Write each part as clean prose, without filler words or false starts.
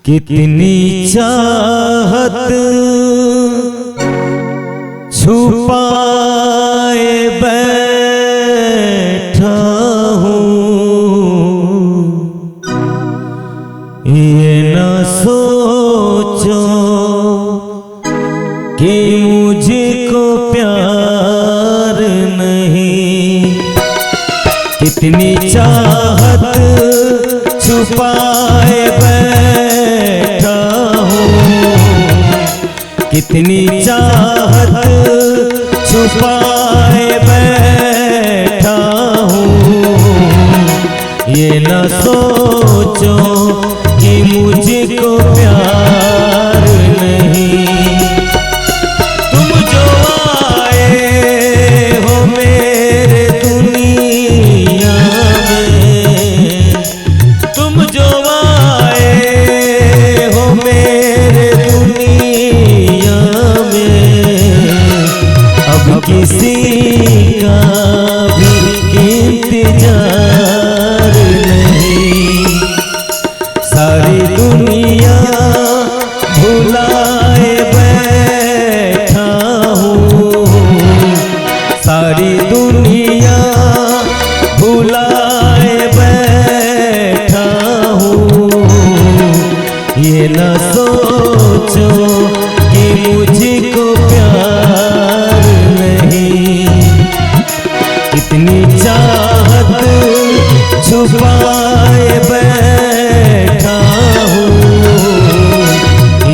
कितनी चाहत छुपाए बैठा हूँ, ये न सोचो कि मुझको प्यार नहीं। कितनी चाहत छुपाए बैठा हूँ, कितनी चाहत छुपाए बैठा हूँ, ये न सोचो कि मुझको प्यार नहीं। तुम जो आए हो मेरे दुनिया में, तुम जो आए हो मेरे दुनिया में, अब किसी का भी इंतजार नहीं। सारी दुनिया भुलाए बैठा हूँ, सारी दुनिया भुलाए बैठा हूँ, ये न सोचो कि मुझको प्यार नहीं। कितनी चाहत छुपाए बैठा हूँ,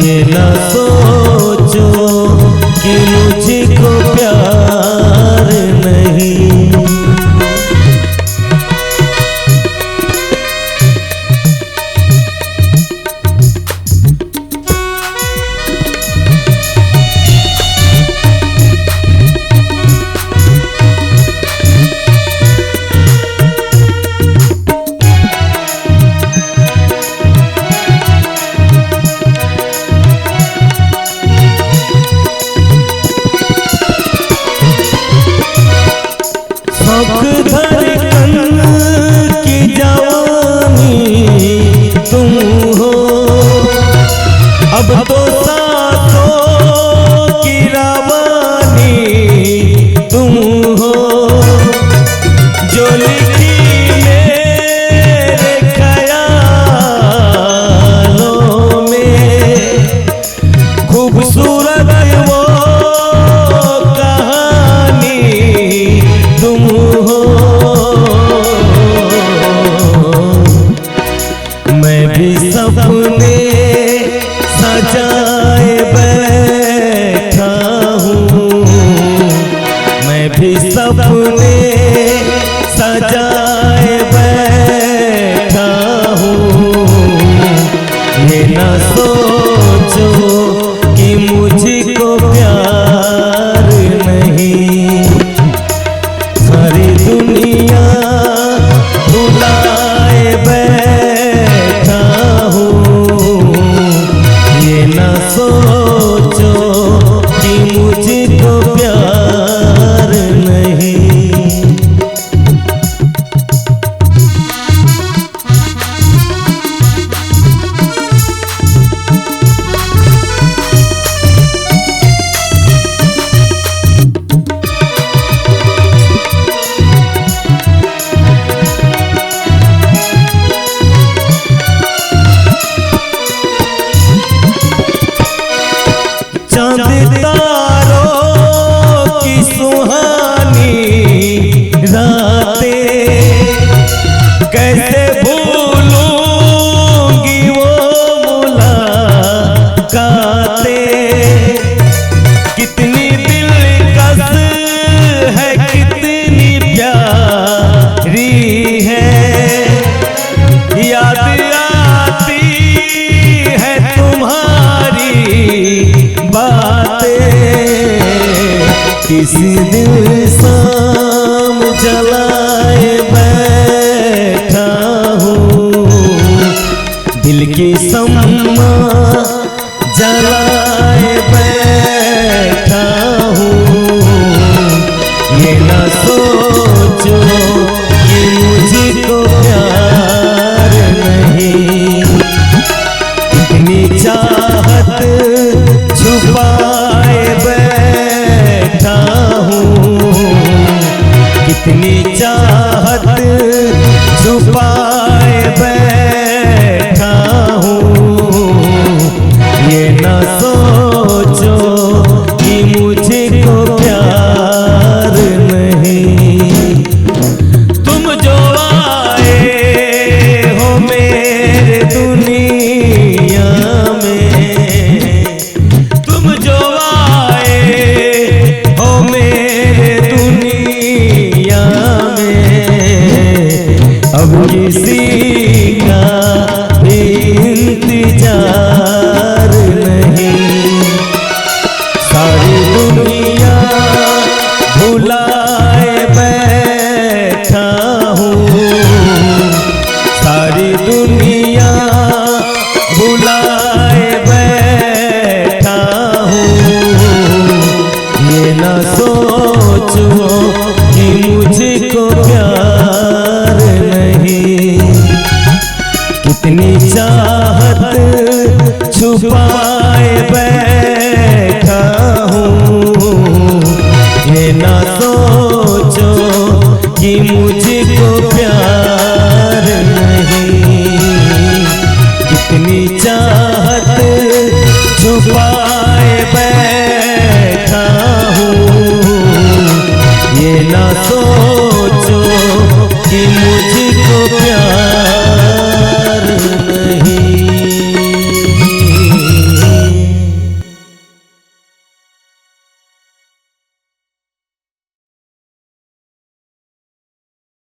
ये न सोचो कि मुझको प्यार नहीं। धड़कन की जवानी तुम हो, अब तो सांसों की रवानी तुम हो, जो लिखी मेरे ख्यालों में खूबसूरत वो कहानी तुम हो। मैं भी सपने सजाए बैठा हूँ, मैं भी सपने सजाए बैठा हूँ, ये न सोचो कि मुझको प्यार नहीं। सारी दुनिया भुलाए बैठा हूँ, ये न सोचो कि मुझको प्यार नहीं। चांद तारों की सुहानी रातें कैसे भूलूंगी वो मुलाकातें। कितनी दिलकश है, कितनी प्यारी है, याद आती है तुम्हारी बातें। किसी दिल शाम जलाए बैठा हूँ, दिल की शम्मा जलाए बैठा हूँ, ये न सोचो कि मुझको प्यार नहीं। इतनी चाहत छुपाए बैठा हूँ, ये ना सोचो कि मुझको प्यार